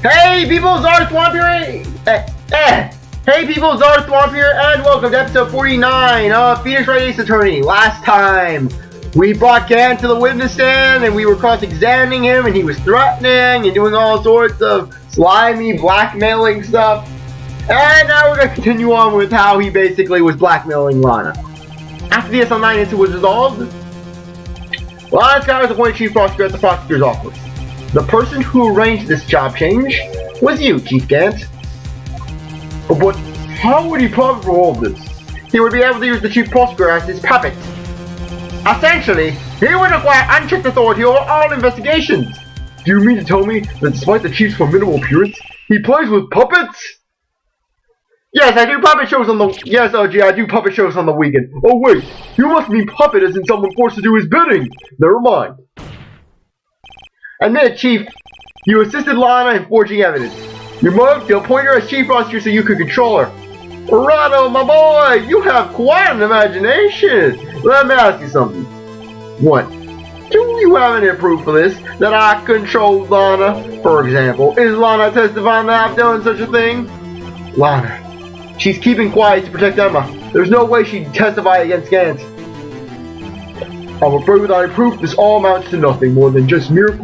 Hey people, CzarThwomp here! Hey people, CzarThwomp here, and welcome to episode 49 of Phoenix Wright Ace Attorney. Last time, we brought Gant to the witness stand, and we were cross-examining him, and he was threatening and doing all sorts of slimy, blackmailing stuff. And now we're going to continue on with how he basically was blackmailing Lana. After the SL9 incident was resolved, Lana Scott was appointed Chief Prosecutor at the Prosecutor's office. The person who arranged this job change was you, Chief Gant. But how would he profit from all of this? He would be able to use the Chief Prosecutor as his puppet. Essentially, he would acquire unchecked authority over all investigations. Do you mean to tell me that despite the Chief's formidable appearance, he plays with puppets? Yes, I do puppet shows on the... Yes, OG, I do puppet shows on the weekend. Oh wait, you must mean puppet as in someone forced to do his bidding. Never mind. Admit it, Chief. You assisted Lana in forging evidence. You moved to appoint her as Chief Prosecutor so you could control her. Rado, my boy, you have quite an imagination. Let me ask you something. What? Do you have any proof of this? That I controlled Lana? For example, is Lana testifying that I've done such a thing? Lana. She's keeping quiet to protect Emma. There's no way she'd testify against Gant. I'm afraid without proof, this all amounts to nothing more than just mere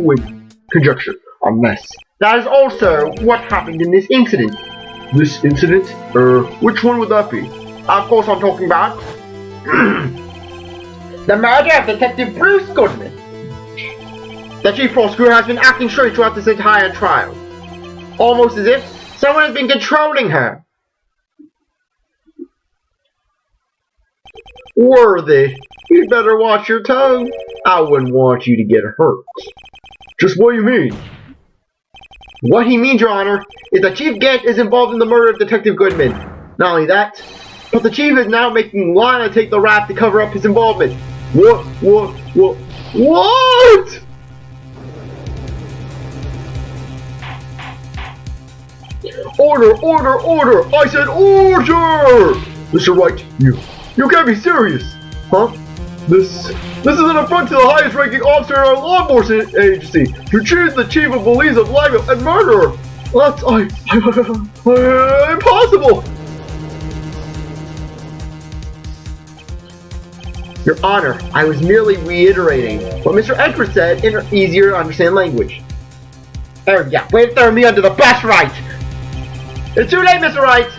conjecture. A mess. That is also what happened in this incident. This incident? Which one would that be? Of course I'm talking about the murder of Detective Bruce Goodman. The Chief Prosecutor has been acting straight throughout this entire trial. Almost as if someone has been controlling her. Worthy, you'd better watch your tongue. I wouldn't want you to get hurt. Just what do you mean? What he means, Your Honor, is that Chief Gant is involved in the murder of Detective Goodman. Not only that, but the Chief is now making Lana take the rap to cover up his involvement. What? Order! I said order! Mr. Wright, you can't be serious! Huh? This is an affront to the highest ranking officer in our law enforcement agency to choose the chief of police of blackmail and murderer! That's impossible! Your Honor, I was merely reiterating what Mr. Edgeworth said in easier to understand language. There, yeah, way to throw me under the bus, Wright! It's too late, Mr. Wright!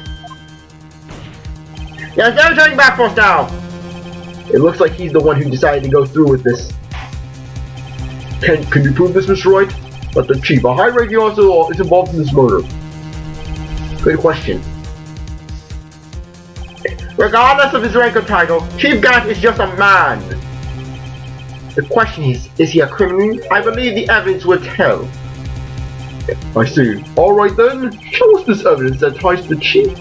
There's no turning back for us now! It looks like he's the one who decided to go through with this. Can you prove this, Mr. Wright? That the Chief, a high-ranking officer, is involved in this murder? Good question. Regardless of his rank or title, Chief Gant is just a man. The question is he a criminal? I believe the evidence will tell. I see. Alright then, show us this evidence that ties the Chief.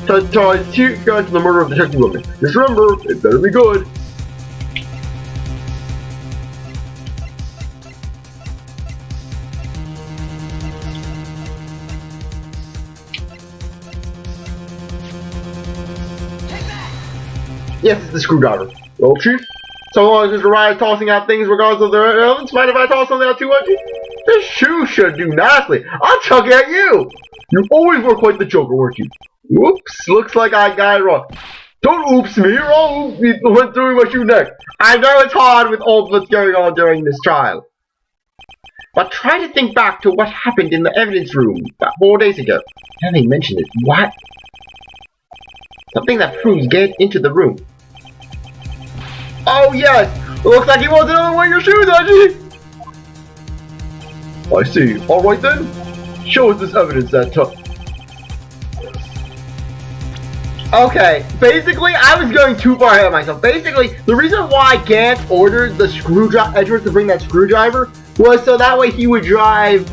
Ties Chief Gant to the murder of Detective Goodman. Just remember, it better be good. Yes, it's the screwdriver. Well, Chief, so long as Mr. Wright is tossing out things regardless of their relevance, mind if I toss something out too much? This shoe should do nicely. I'll chuck it at you! You always were quite the joker, weren't you? Whoops, looks like I got it wrong. Don't oops me, or I'll went through my shoe neck. I know it's hard with all what's going on during this trial. But try to think back to what happened in the evidence room about 4 days ago. Having mentioned it, what? Something that proves Gant into the room. Oh yes! Looks like he wasn't on wearing your shoes, Edgy! I see. Alright then. Show us this evidence that Okay, basically, I was going too far ahead of myself. Basically, the reason why Gant ordered the Edgeworth to bring that screwdriver was so that way he would drive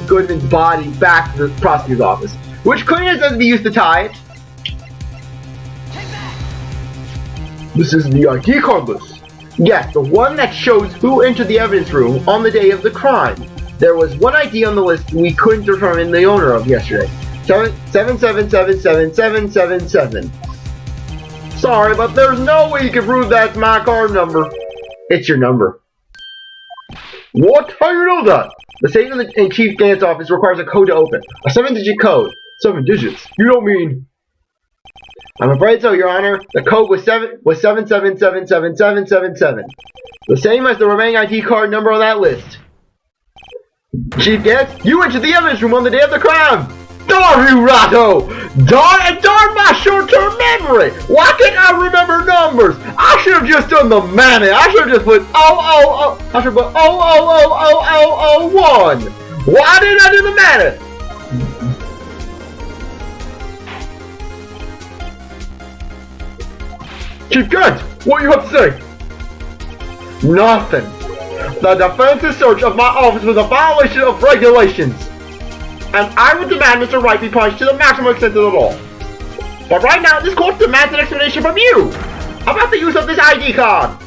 Goodman's body back to the prosecutor's office, which couldn't have been used to tie it. This is the ID card list. Yes, the one that shows who entered the evidence room on the day of the crime. There was one ID on the list we couldn't determine the owner of yesterday. 7777777. Sorry, but there's no way you can prove that's my card number. It's your number. What? How do you know that? The safe in Chief Gant's office requires a code to open. A 7-digit code. 7 digits? You don't mean... I'm afraid so, Your Honor. The code was 77777777. The same as the remaining ID card number on that list. Chief Gant, you entered the evidence room on the day of the crime! Darn you, Ratto! Darn my short-term memory! Why can't I remember numbers? I should have just done the math. I should have just put 000. I should put 0000001. Why didn't I do the math? Chief Gant, what do you have to say? Nothing. The defense's search of my office was a violation of regulations. And I would demand Mr. Wright be punished to the maximum extent of the law. But right now, this court demands an explanation from you about the use of this ID card.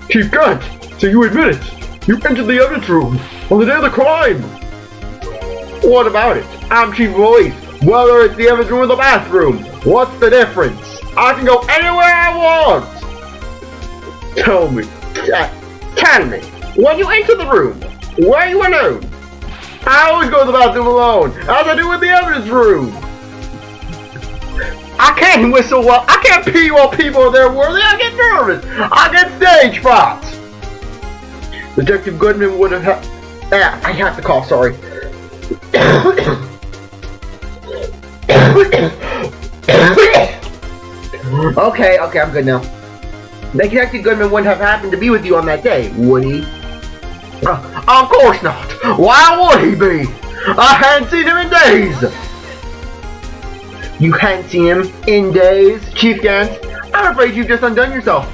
Chief Gant, so you admit it. You entered the evidence room on the day of the crime. What about it? I'm Chief of Police. Whether it's the evidence room or the bathroom, what's the difference? I can go anywhere I want. Tell me, when you enter the room, were you alone? I always go to the bathroom alone, as I do in the evidence room. I can't whistle well. I can't pee while people are there worthy. I get nervous. I get stage fright. Detective Goodman would have I have to cough, sorry. Okay, I'm good now. Detective Goodman wouldn't have happened to be with you on that day, would he? Of course not. Why would he be? I hadn't seen him in days. You hadn't seen him in days, Chief Gant? I'm afraid you've just undone yourself.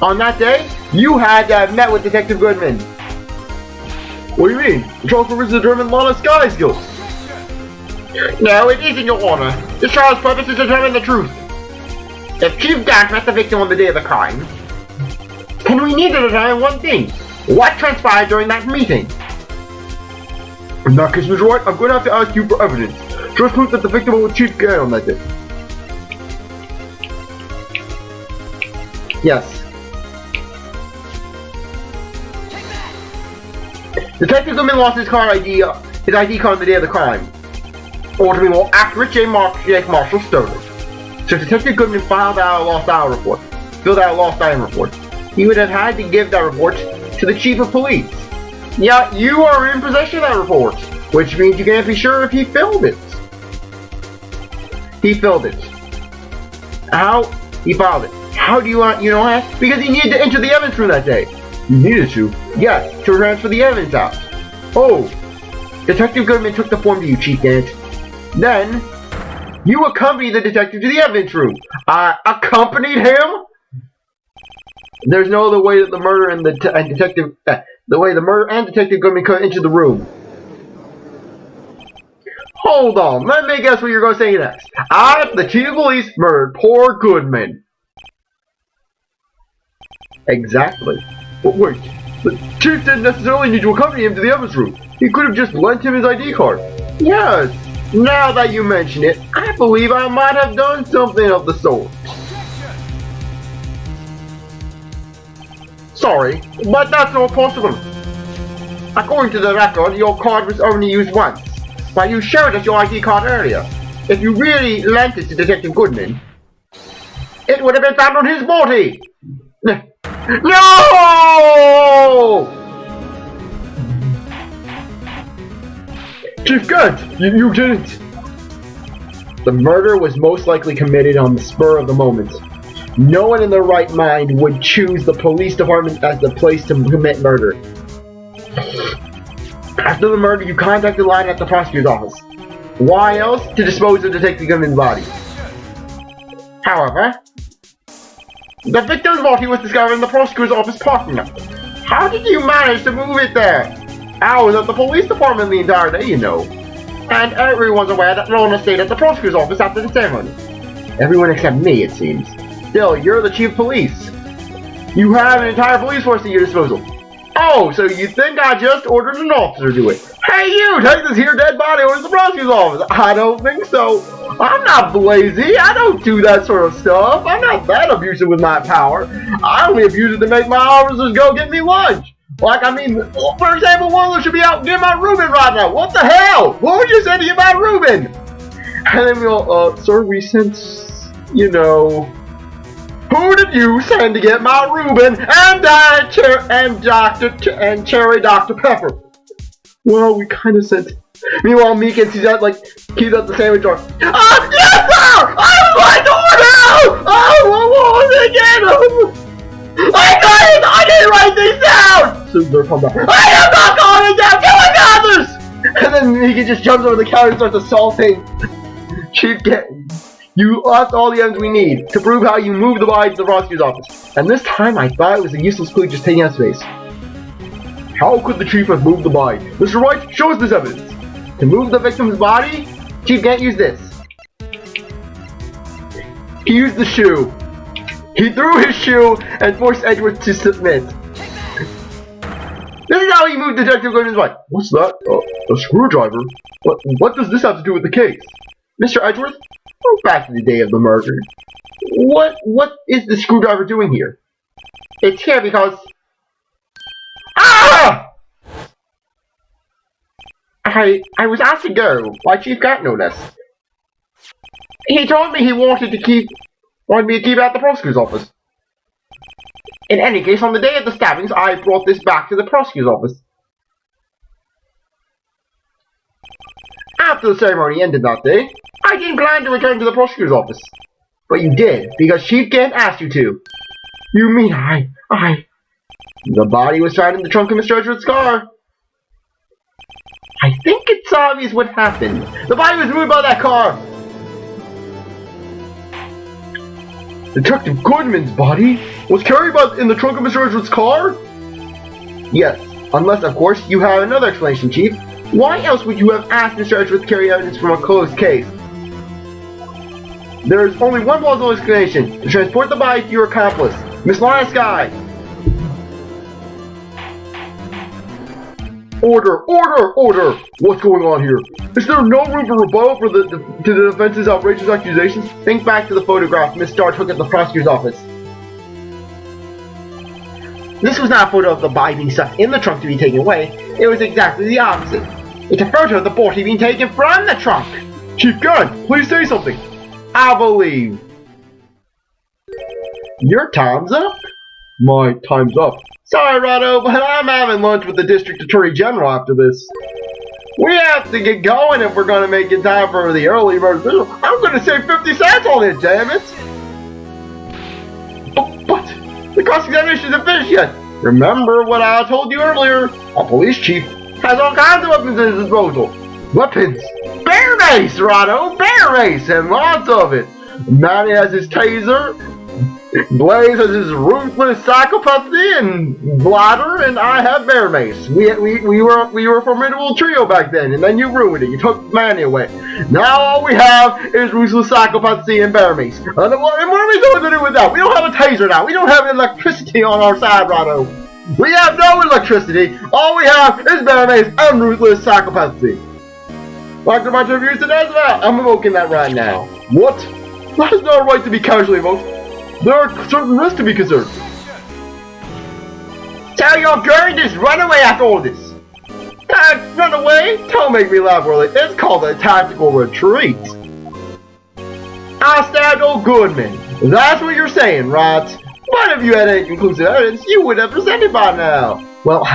On that day, you had to have met with Detective Goodman. What do you mean? The trial purpose is to determine Lana Sky's guilt. No, it isn't, Your Honor. This trial's purpose is to determine the truth. If Chief Gant met the victim on the day of the crime, then we need to determine one thing. What transpired during that meeting? In that case, Mr. Wright, I'm going to have to ask you for evidence. Just proof that the victim was Chief Gant on that day. Yes. Detective Goodman lost his ID card on the day of the crime. Or to be more accurate, J. Marshall stole it. So Detective Goodman filled out a lost item report. He would have had to give that report to the Chief of Police. Yeah, you are in possession of that report, which means you can't be sure if he filled it. He filled it. How? He filed it. How do you want, because he needed to enter the evidence room that day. You needed to? Yes, to transfer the evidence out. Oh. Detective Goodman took the form to you, Chief Gant. Then, you accompanied the detective to the evidence room. I accompanied him? There's no other way that the murder and Detective Goodman could enter the room. Hold on, let me guess what you're going to say next. The Chief of Police, murdered poor Goodman. Exactly. But wait, the Chief didn't necessarily need to accompany him to the evidence room. He could have just lent him his ID card. Yes, now that you mention it, I believe I might have done something of the sort. Sorry, but that's not possible. According to the record, your card was only used once, but you showed us your ID card earlier. If you really lent it to Detective Goodman, it would have been found on his body! No! Chief Gant, you didn't! The murder was most likely committed on the spur of the moment. No one in their right mind would choose the police department as the place to commit murder. After the murder, you contacted the line at the prosecutor's office. Why else? To dispose of Detective Goodman's body. However, the victim's body was discovered in the prosecutor's office parking lot. How did you manage to move it there? I was at the police department the entire day, And everyone's aware that Lorna stayed at the prosecutor's office after the ceremony. Everyone except me, it seems. Still, you're the chief of police. You have an entire police force at your disposal. Oh, so you think I just ordered an officer to do it? Hey you, take this here dead body over to the prosecutor's office. I don't think so. I'm not lazy. I don't do that sort of stuff. I'm not that abusive with my power. I only abuse it to make my officers go get me lunch. Like, I mean, for example, one of them should be out getting my Reuben right now. What the hell? What were you saying to get my Reuben? And then we all, sir, we sent, you know, who did you send to get my Reuben and Cherry Dr. Pepper? Well, we kind of sent. Meanwhile, Meekins, he's at, like, he's at the sandwich jar. Yes, sir! I was like, oh, no! Oh, what was it again? I didn't write these down! So they're coming back. I am not calling it down! Killing others! And then Meekins just jumps over the counter and starts assaulting Chief Gant. You lost all the evidence we need to prove how you moved the body to the prosecutor's office. And this time I thought it was a useless clue just taking up space. How could the chief have moved the body? Mr. Wright, show us this evidence. To move the victim's body, Chief Gant used this. He used the shoe. He threw his shoe and forced Edgeworth to submit. This is how he moved Detective Gordon's body. What's that? A screwdriver? What does this have to do with the case? Mr. Edgeworth, go back to the day of the murder. What is the screwdriver doing here? It's here because... Ah! I was asked to go by Chief Gant, no less. He told me he wanted me to keep it at the prosecutor's office. In any case, on the day of the stabbings, I brought this back to the prosecutor's office. After the ceremony ended that day, I didn't plan to return to the prosecutor's office. But you did, because Chief Gant asked you to. You mean The body was found in the trunk of Mr. Edgeworth's car. I think it's obvious what happened. The body was moved by that car. Detective Goodman's body was carried in the trunk of Mr. Edgeworth's car? Yes, unless, of course, you have another explanation, Chief. Why else would you have asked Mr. Edgeworth to carry evidence from a closed case? There is only one plausible explanation: to transport the body to your accomplice, Miss Lana Sky. Order! Order! Order! What's going on here? Is there no room for rebuttal to the defense's outrageous accusations? Think back to the photograph Miss Starr took at the prosecutor's office. This was not a photo of the body being stuck in the trunk to be taken away. It was exactly the opposite. It's a photo of the body being taken from the trunk. Chief Gant, please say something. I believe. Your time's up. My time's up. Sorry, Rado, but I'm having lunch with the District Attorney General after this. We have to get going if we're going to make it time for the early bird. I'm going to save 50 cents on it, damn it! Oh, but the cross-examination isn't finished yet. Remember what I told you earlier? A police chief has all kinds of weapons at his disposal. Weapons! Bear mace, Rado! Bear mace! And lots of it! Manny has his taser. Blaze has his ruthless psychopathy and bladder, and I have bear mace. We were a formidable trio back then, and then you ruined it. You took Manny away. Now all we have is ruthless psychopathy and bear mace. And what are we going to do with that? We don't have a taser now. We don't have electricity on our side, Rado. We have no electricity. All we have is bear mace and ruthless psychopathy. Like the bunch of reviews today as well. I'm evoking that right now. What? That is not a right to be casually evoked. There are certain risks to be considered. So you're going to just run away after all this? Run away? Don't make me laugh, Willie. It's called a tactical retreat. I stabbed old Goodman. That's what you're saying, right? But if you had any conclusive evidence, you would have presented by now. Well,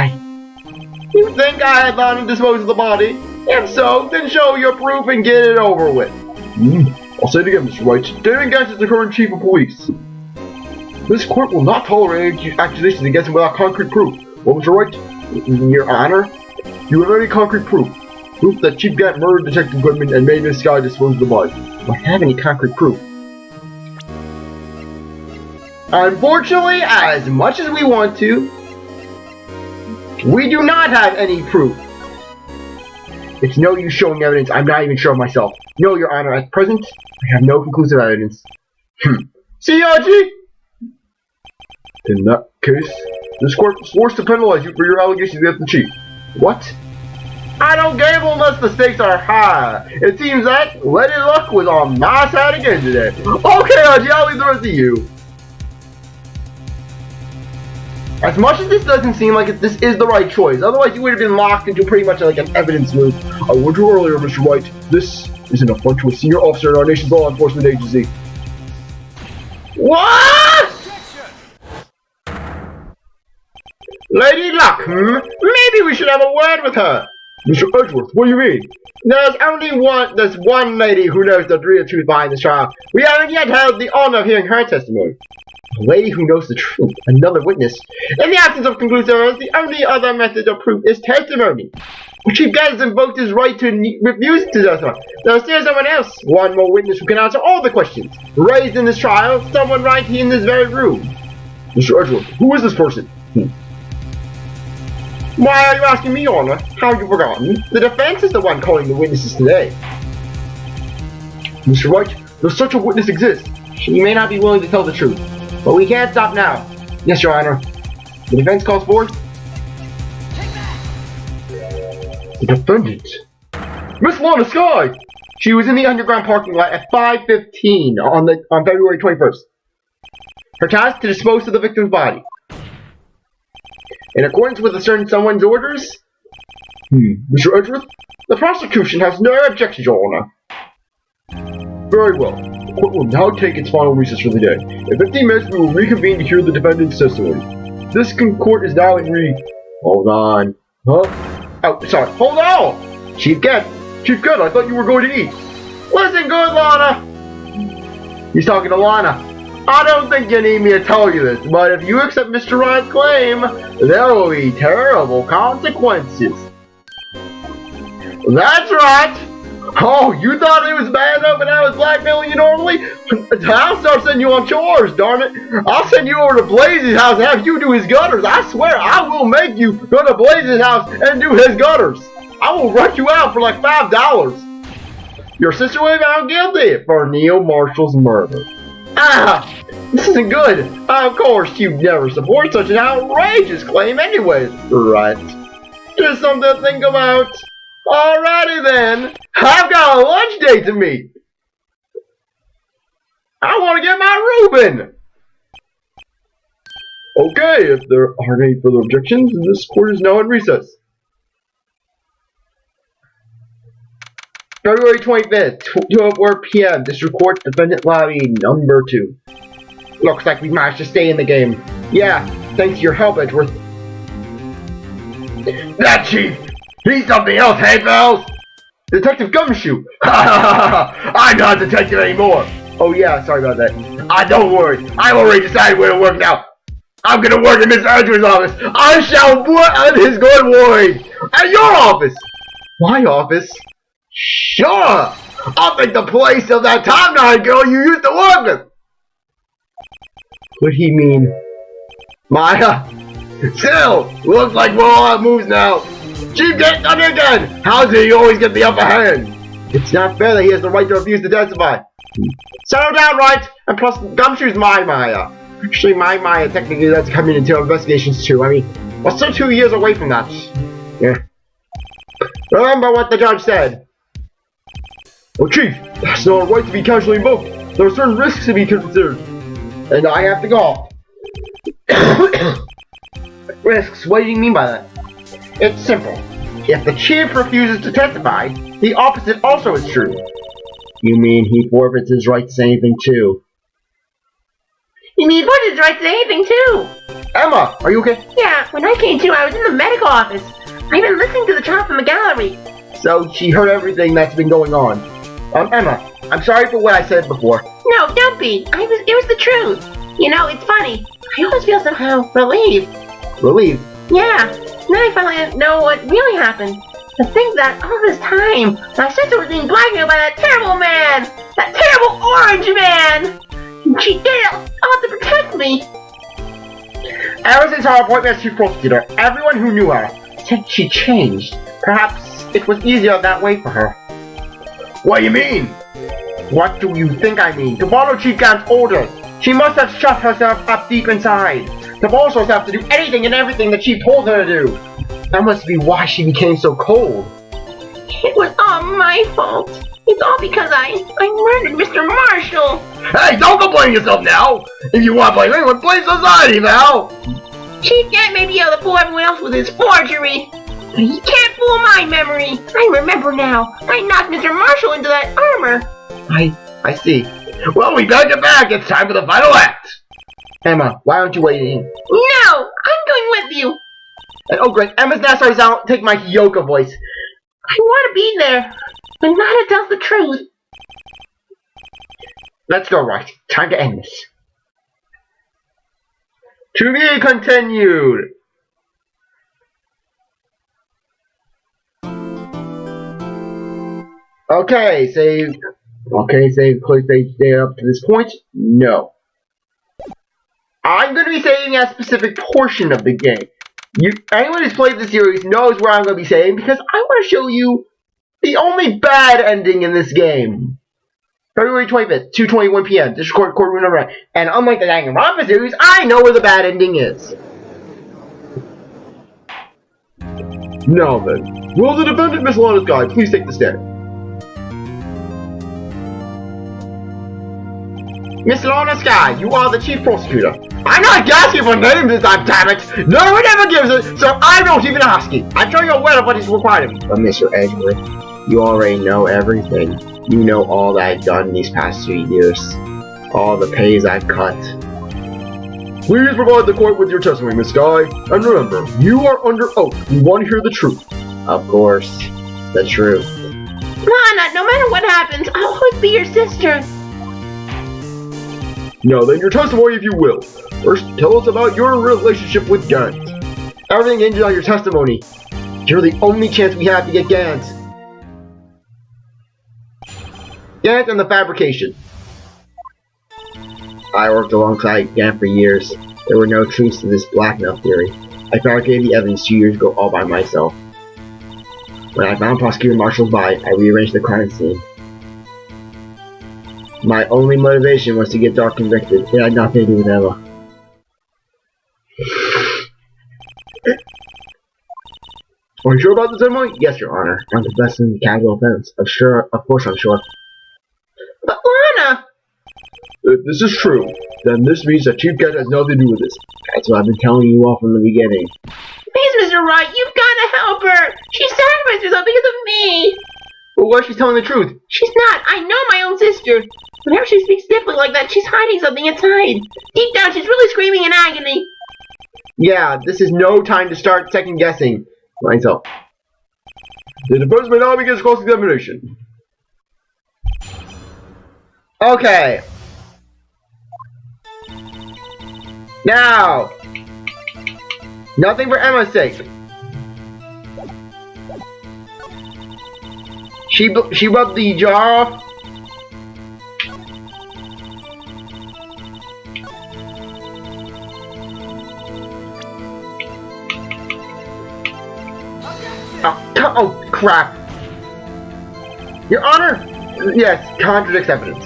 you think I had planned to dispose of the body? If so, then show your proof and get it over with. I'll say it again, Mr. Wright. David Gant is the current chief of police. This court will not tolerate accusations against him without concrete proof. Well, Mr. Wright, Your Honor, you have any concrete proof? Proof that Chief Gant murdered Detective Goodman and made Miss Sky dispose of the body. Do I have any concrete proof? Unfortunately, as much as we want to, we do not have any proof. It's no use showing evidence. I'm not even sure of myself. No, Your Honor, at present, I have no conclusive evidence. See, Archie? In that case, this court is forced to penalize you for your allegations against the chief. What? I don't gamble unless the stakes are high. It seems that Lady Luck was on my side again today. Okay, Archie, I'll leave the rest to you. As much as this doesn't seem like this is the right choice, otherwise you would have been locked into pretty much like an evidence loop. I warned you earlier, Mr. Wright. This is an affront to a senior officer in our nation's law enforcement agency. What? Lady Luck, maybe we should have a word with her. Mr. Edgeworth, what do you mean? There's one lady who knows the real truth behind this trial. We haven't yet had the honor of hearing her testimony. A lady who knows the truth, another witness. In the absence of conclusive evidence, the only other method of proof is testimony. Chief Gant has invoked his right to refuse to testify. Now, there's someone else, one more witness who can answer all the questions raised in this trial, someone right here in this very room. Mr. Edgeworth, who is this person? Why are you asking me, Your Honor? Have you forgotten? The defense is the one calling the witnesses today. Mr. Wright, does such a witness exist? She may not be willing to tell the truth, but we can't stop now. Yes, Your Honor. The defense calls for the defendant. Miss Lana Skye! She was in the underground parking lot at 5:15 on February 21st. Her task to dispose of the victim's body. In accordance with a certain someone's orders? Mr. Edgeworth, the prosecution has no objections, Your Honor. Very well. The court will now take its final recess for the day. In 15 minutes, we will reconvene to hear the defendant's testimony. This court is now in Hold on. Huh? Oh, sorry. Hold on! Chief Gant, I thought you were going to eat. Listen good, Lana! He's talking to Lana. I don't think you need me to tell you this, but if you accept Mr. Wright's claim, there will be terrible consequences. That's right! Oh, you thought it was bad enough and I was blackmailing you normally? I'll start sending you on chores, darn it! I'll send you over to Blaze's house and have you do his gutters. I swear, I will make you go to Blaze's house and do his gutters. I will rent you out for like $5. Your sister will be found guilty for Neil Marshall's murder. This isn't good. Of course, you'd never support such an outrageous claim anyways, right? Just something to think about. Alrighty then, I've got a lunch date to meet. I want to get my Reuben. Okay, if there aren't any further objections, this court is now in recess. February 25th, 2:04 p.m. District Court, Defendant Lobby, number 2. Looks like we managed to stay in the game. Yeah, thanks to your help, Edgeworth. That chief! He's something else, hey, fellas! Detective Gumshoe! I'm not a detective anymore! Oh yeah, sorry about that. Don't worry, I've already decided where to work now. I'm gonna work in Mr. Edgeworth's office. I shall work at his good word. At your office! My office? Sure! I'll take the place of that top-9 girl you used to work with! What'd he mean? Maya? Still, looks like we're all out moves now. Chief Gant done it again! How does he always get the upper hand? It's not fair that he has the right to refuse to testify. Settle down, Wright! And plus, Gumshoe's my Maya. Actually, my Maya technically does come into investigations too. I mean, we're still 2 years away from that. Yeah. Remember what the judge said. Oh, Chief, that's not a right to be casually invoked. There are certain risks to be considered. And I have to go. Risks? What do you mean by that? It's simple. If the chief refuses to testify, the opposite also is true. You mean he forfeits his right to say anything too? You mean he forfeits his right to say anything too? Emma, are you okay? Yeah, when I came to, I was in the medical office. I've been listening to the trial from the gallery. So she heard everything that's been going on. Emma, I'm sorry for what I said before. No, don't be. It was the truth. You know, it's funny. I always feel somehow relieved. Relieved? Yeah. Now I finally know what really happened. To think that all this time, my sister was being blackmailed by that terrible man! That terrible orange man! And she did it all to protect me! Ever since her appointment as chief prosecutor, everyone who knew her said she changed. Perhaps it was easier that way for her. What do you mean? What do you think I mean? To follow Chief Gant's orders, she must have shut herself up deep inside. To force herself to do anything and everything the chief told her to do. That must be why she became so cold. It was all my fault. It's all because I murdered Mr. Marshall. Hey, don't go blame yourself now. If you want to blame anyone, blame society now. Chief Gant may be able to fool everyone else with his forgery, but he can't fool my memory. I remember now. I knocked Mr. Marshall into that armor. I see. Well, we better get back. It's time for the final act. Emma, why aren't you waiting? No, I'm going with you. And oh great, Emma's now starting to take my Hyoka voice. I want to be there, but Nana tells the truth. Let's go, Wright. Time to end this. To be continued. Okay, save. Okay, save. Close stage data up to this point. No. I'm going to be saving a specific portion of the game. Anyone who's played the series knows where I'm going to be saving because I want to show you the only bad ending in this game. February 25th, 2:21 p.m. Discord courtroom number 9. And unlike the Danganronpa series, I know where the bad ending is. Now then, will the defendant, Miss Lana's guide, please take the stand? Miss Lana Sky, you are the chief prosecutor. I'm not asking for names this time, damn it! No one ever gives it, so I don't even ask you. I'm sure you're aware of what is required of me. But Mr. Edgeworth, you already know everything. You know all that I've done these past 3 years. All the pays I've cut. Please provide the court with your testimony, Miss Sky. And remember, you are under oath. We want to hear the truth. Of course, the truth. Lana, no matter what happens, I'll always be your sister. Now then, your testimony if you will. First, tell us about your relationship with Gant. Everything hinges on your testimony. You're the only chance we have to get Gant. Gant and the fabrication. I worked alongside Gant for years. There were no truths to this blackmail theory. I fabricated the evidence 2 years ago all by myself. When I found Prosecutor Marshall's body, I rearranged the crime scene. My only motivation was to get Dark convicted. It had nothing to do with Emma. Are you sure about the testimony? Yes, Your Honor. I'm confessing casual offense. Of course I'm sure. But Lana! If this is true, then this means that Chief Gant has nothing to do with this. That's what I've been telling you all from the beginning. Please, Mr. Wright, you've got to help her! She sacrificed herself because of me! But what if she's telling the truth? She's not. I know my own sister. Whenever she speaks stiffly like that, she's hiding something inside. Deep down, she's really screaming in agony. Yeah, this is no time to start second-guessing myself. The defense may now begin cross-examination. Okay. Now, nothing for Emma's sake. She rubbed the jar off. Oh crap! Your Honor! Yes, contradicts evidence.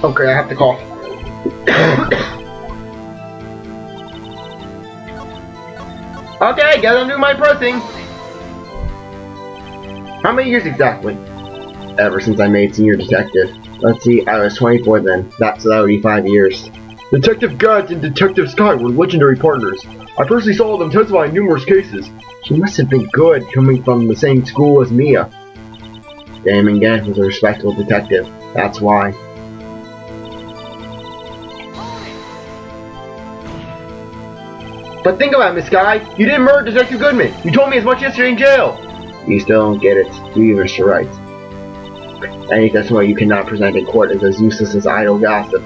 Okay, I have to cough. Okay, guess I'm doing my pressing. How many years exactly? Ever since I made senior detective. Let's see, I was 24 then. So that would be 5 years. Detective Gant and Detective Sky were legendary partners. I personally saw them testify in numerous cases. She must have been good, coming from the same school as Mia. Damon Gant was a respectable detective. That's why. But think about it, Miss Sky. You didn't murder Detective Goodman. You told me as much yesterday in jail. You still don't get it, do you, Mr. Wright? Any testimony you cannot present in court is as useless as idle gossip.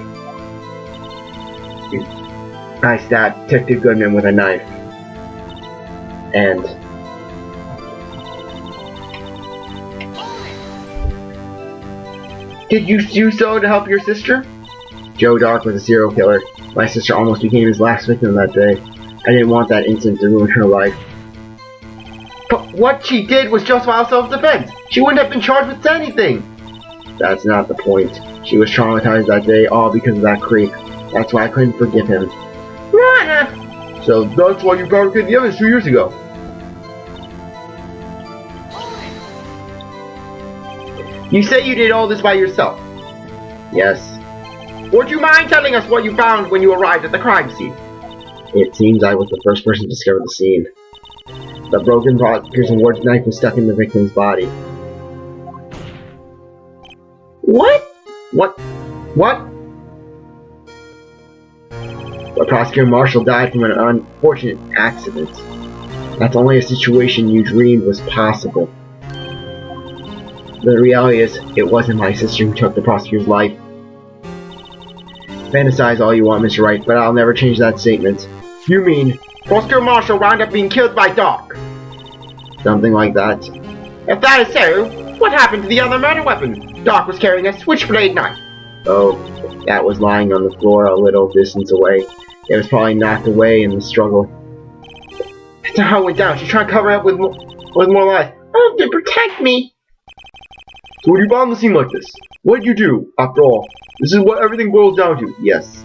I stabbed Detective Goodman with a knife. And... Did you do so to help your sister? Joe Dark was a serial killer. My sister almost became his last victim that day. I didn't want that incident to ruin her life. But what she did was justifiable self-defense. She wouldn't have been charged with anything. That's not the point. She was traumatized that day, all because of that creep. That's why I couldn't forgive him. Nana! So that's why you fabricated the evidence 2 years ago. You say you did all this by yourself. Yes. Would you mind telling us what you found when you arrived at the crime scene? It seems I was the first person to discover the scene. The broken Prosecutor's award knife was stuck in the victim's body. What? What? The Prosecutor Marshall died from an unfortunate accident. That's only a situation you dreamed was possible. The reality is, it wasn't my sister who took the Prosecutor's life. Fantasize all you want, Mr. Wright, but I'll never change that statement. You mean, Prosecutor Marshall wound up being killed by Doc? Something like that. If that is so, what happened to the other murder weapon? Doc was carrying a switchblade knife. Oh, that was lying on the floor a little distance away. It was probably knocked away in the struggle. That's how it went down. She's trying to cover it up with more lies. Oh, to protect me. So would you bomb the scene like this? What did you do, after all? This is what everything boils down to. Yes.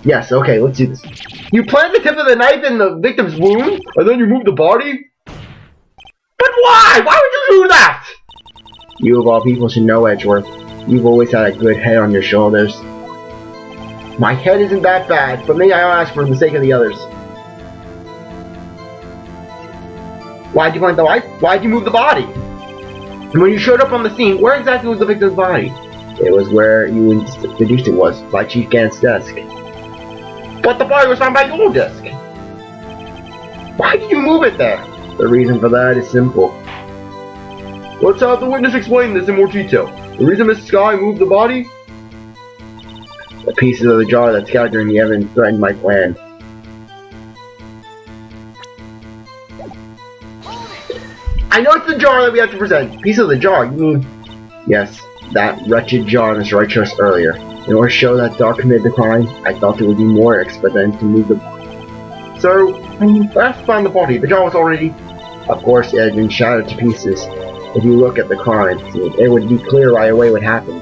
Yes, okay, let's do this. You plant the tip of the knife in the victim's wound, and then you move the body? But why? Why would you do that? You of all people should know, Edgeworth. You've always had a good head on your shoulders. My head isn't that bad, but maybe I'll ask for the sake of the others. Why'd you plant the knife? Why'd you move the body? And when you showed up on the scene, where exactly was the victim's body? It was where you deduced it was, by Chief Gant's desk. But the body was found by your desk. Why did you move it there? The reason for that is simple. Let's have the witness explain this in more detail. The reason Miss Sky moved the body? The pieces of the jar that scattered during the evidence threatened my plan. I know it's the jar that we have to present. Piece of the jar, you mean? Yes, that wretched jar Mr. Wright showed us earlier. In order to show that Doc committed the crime, I thought it would be more expedient to move the... So, when you last found the body, the jar was already... Of course, it had been shattered to pieces. If you look at the crime scene, it would be clear right away what happened.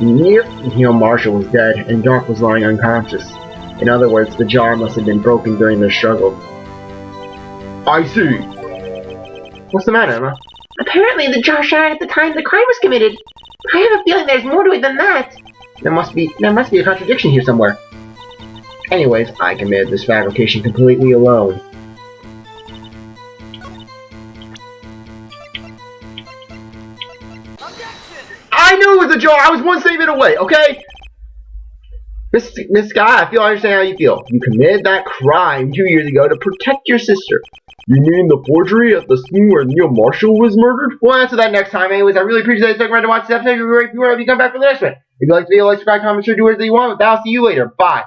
Neil Marshall was dead, and Doc was lying unconscious. In other words, the jar must have been broken during their struggle. I see. What's the matter, Emma? Apparently the jar shattered at the time the crime was committed. I have a feeling there's more to it than that. There must be a contradiction here somewhere. Anyways, I committed this fabrication completely alone. I knew it was a jar! I was one statement away, okay? Miss Sky, I understand how you feel. You committed that crime 2 years ago to protect your sister. You mean the forgery at the scene where Neil Marshall was murdered? We'll answer that next time. Anyways, I really appreciate you sticking around to watch this episode. If you come back for the next one. If you'd like to be a like, subscribe, comment, share, do whatever you want. But I'll see you later. Bye.